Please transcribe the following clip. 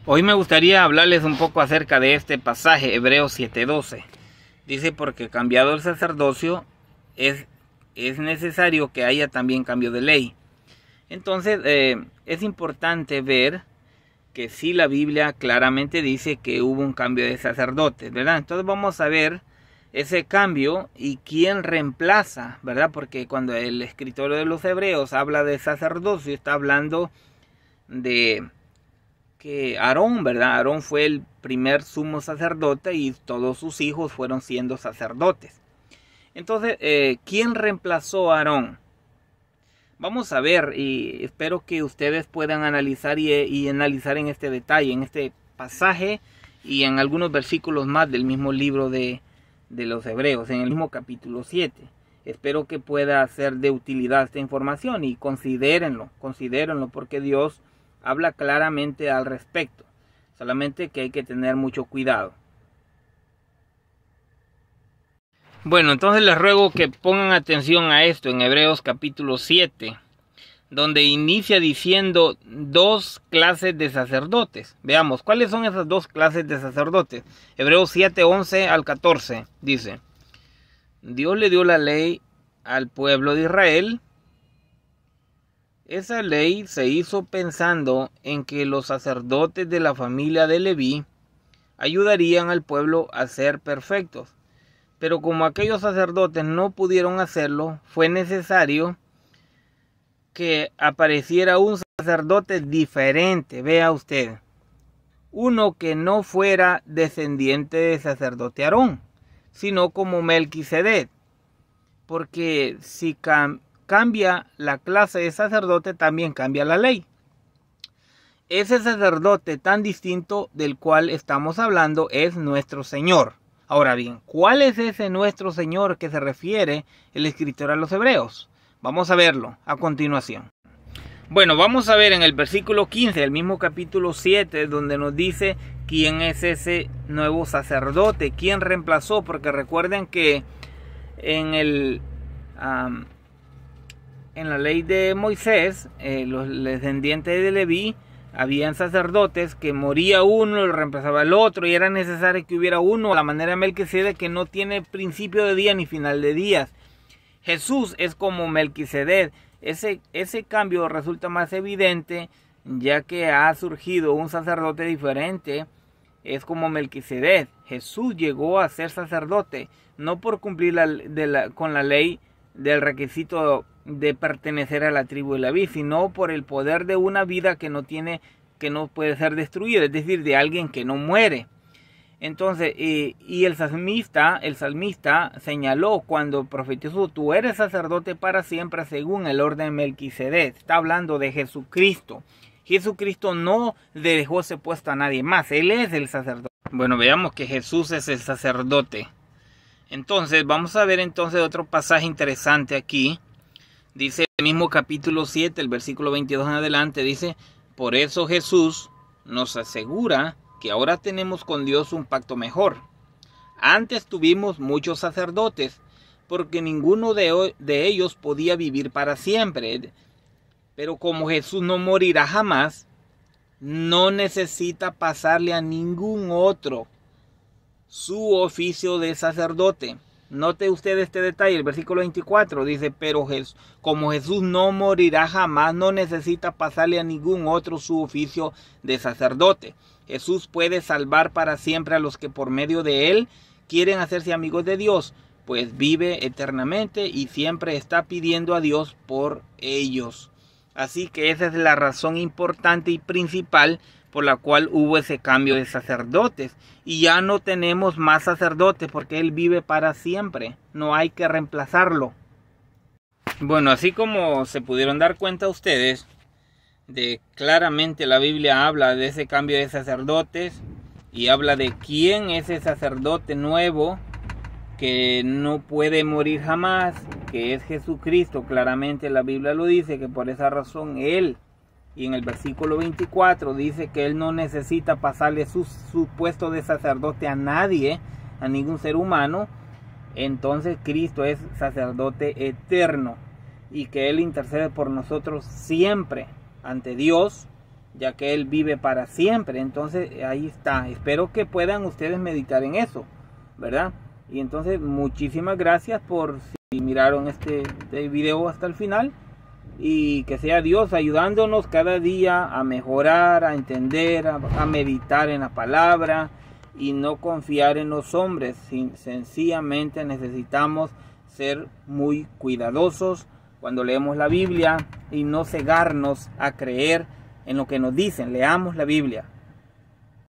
Hoy me gustaría hablarles un poco acerca de este pasaje, Hebreos 7:12. Dice, porque cambiado el sacerdocio, es necesario que haya también cambio de ley. Entonces, es importante ver que sí, la Biblia claramente dice que hubo un cambio de sacerdotes, ¿verdad? Entonces vamos a ver ese cambio y quién reemplaza, ¿verdad? Porque cuando el escritor de los Hebreos habla de sacerdocio, está hablando de que Aarón, ¿verdad? Aarón fue el primer sumo sacerdote y todos sus hijos fueron siendo sacerdotes. Entonces, ¿quién reemplazó a Aarón? Vamos a ver, y espero que ustedes puedan analizar y analizar en este detalle, en este pasaje y en algunos versículos más del mismo libro de los Hebreos, en el mismo capítulo 7. Espero que pueda ser de utilidad esta información y considérenlo porque Dios habla claramente al respecto. Solamente que hay que tener mucho cuidado. Bueno, entonces les ruego que pongan atención a esto en Hebreos capítulo 7, donde inicia diciendo dos clases de sacerdotes. Veamos, ¿cuáles son esas dos clases de sacerdotes? Hebreos 7, 11 al 14 dice: Dios le dio la ley al pueblo de Israel. Esa ley se hizo pensando en que los sacerdotes de la familia de Leví ayudarían al pueblo a ser perfectos. Pero como aquellos sacerdotes no pudieron hacerlo, fue necesario que apareciera un sacerdote diferente, vea usted. Uno que no fuera descendiente del sacerdote Aarón, sino como Melquisedec. Porque si cambia la clase de sacerdote, también cambia la ley. Ese sacerdote tan distinto del cual estamos hablando es nuestro Señor. Ahora bien, ¿cuál es ese nuestro Señor que se refiere el escritor a los Hebreos? Vamos a verlo a continuación. Bueno, vamos a ver en el versículo 15 del mismo capítulo 7, donde nos dice quién es ese nuevo sacerdote, quién reemplazó, porque recuerden que en la ley de Moisés, los descendientes de Leví, habían sacerdotes que moría uno, lo reemplazaba el otro, y era necesario que hubiera uno a la manera de Melquisedec, que no tiene principio de día ni final de días. Jesús es como Melquisedec. Ese cambio resulta más evidente ya que ha surgido un sacerdote diferente. Es como Melquisedec. Jesús llegó a ser sacerdote, no por cumplir con la ley del requisito de pertenecer a la tribu de Leví, sino por el poder de una vida que no puede ser destruida, es decir, de alguien que no muere. Entonces, y el salmista señaló cuando profetizó: tú eres sacerdote para siempre según el orden de Melquisedec. Está hablando de Jesucristo. Jesucristo no le dejó ese puesto a nadie más, Él es el sacerdote. Bueno, veamos que Jesús es el sacerdote. Entonces, vamos a ver entonces otro pasaje interesante aquí. Dice el mismo capítulo 7, el versículo 22 en adelante, dice: por eso Jesús nos asegura que ahora tenemos con Dios un pacto mejor. Antes tuvimos muchos sacerdotes, porque ninguno de ellos podía vivir para siempre. Pero como Jesús no morirá jamás, no necesita pasarle a ningún otro su oficio de sacerdote. Note usted este detalle, el versículo 24 dice: pero como Jesús no morirá jamás, no necesita pasarle a ningún otro su oficio de sacerdote. Jesús puede salvar para siempre a los que por medio de él quieren hacerse amigos de Dios, pues vive eternamente y siempre está pidiendo a Dios por ellos. Así que esa es la razón importante y principal por la cual hubo ese cambio de sacerdotes. Y ya no tenemos más sacerdotes porque Él vive para siempre. No hay que reemplazarlo. Bueno, así como se pudieron dar cuenta ustedes, de claramente la Biblia habla de ese cambio de sacerdotes y habla de quién es ese sacerdote nuevo que no puede morir jamás, que es Jesucristo. Claramente la Biblia lo dice, que por esa razón Él, y en el versículo 24 dice que Él no necesita pasarle su puesto de sacerdote a nadie, a ningún ser humano. Entonces Cristo es sacerdote eterno y que Él intercede por nosotros siempre ante Dios ya que Él vive para siempre. Entonces ahí está, espero que puedan ustedes meditar en eso, ¿verdad? Y entonces muchísimas gracias por si miraron este video hasta el final, y que sea Dios ayudándonos cada día a mejorar, a entender, a meditar en la palabra y no confiar en los hombres. Sencillamente necesitamos ser muy cuidadosos cuando leemos la Biblia y no cegarnos a creer en lo que nos dicen. Leamos la Biblia.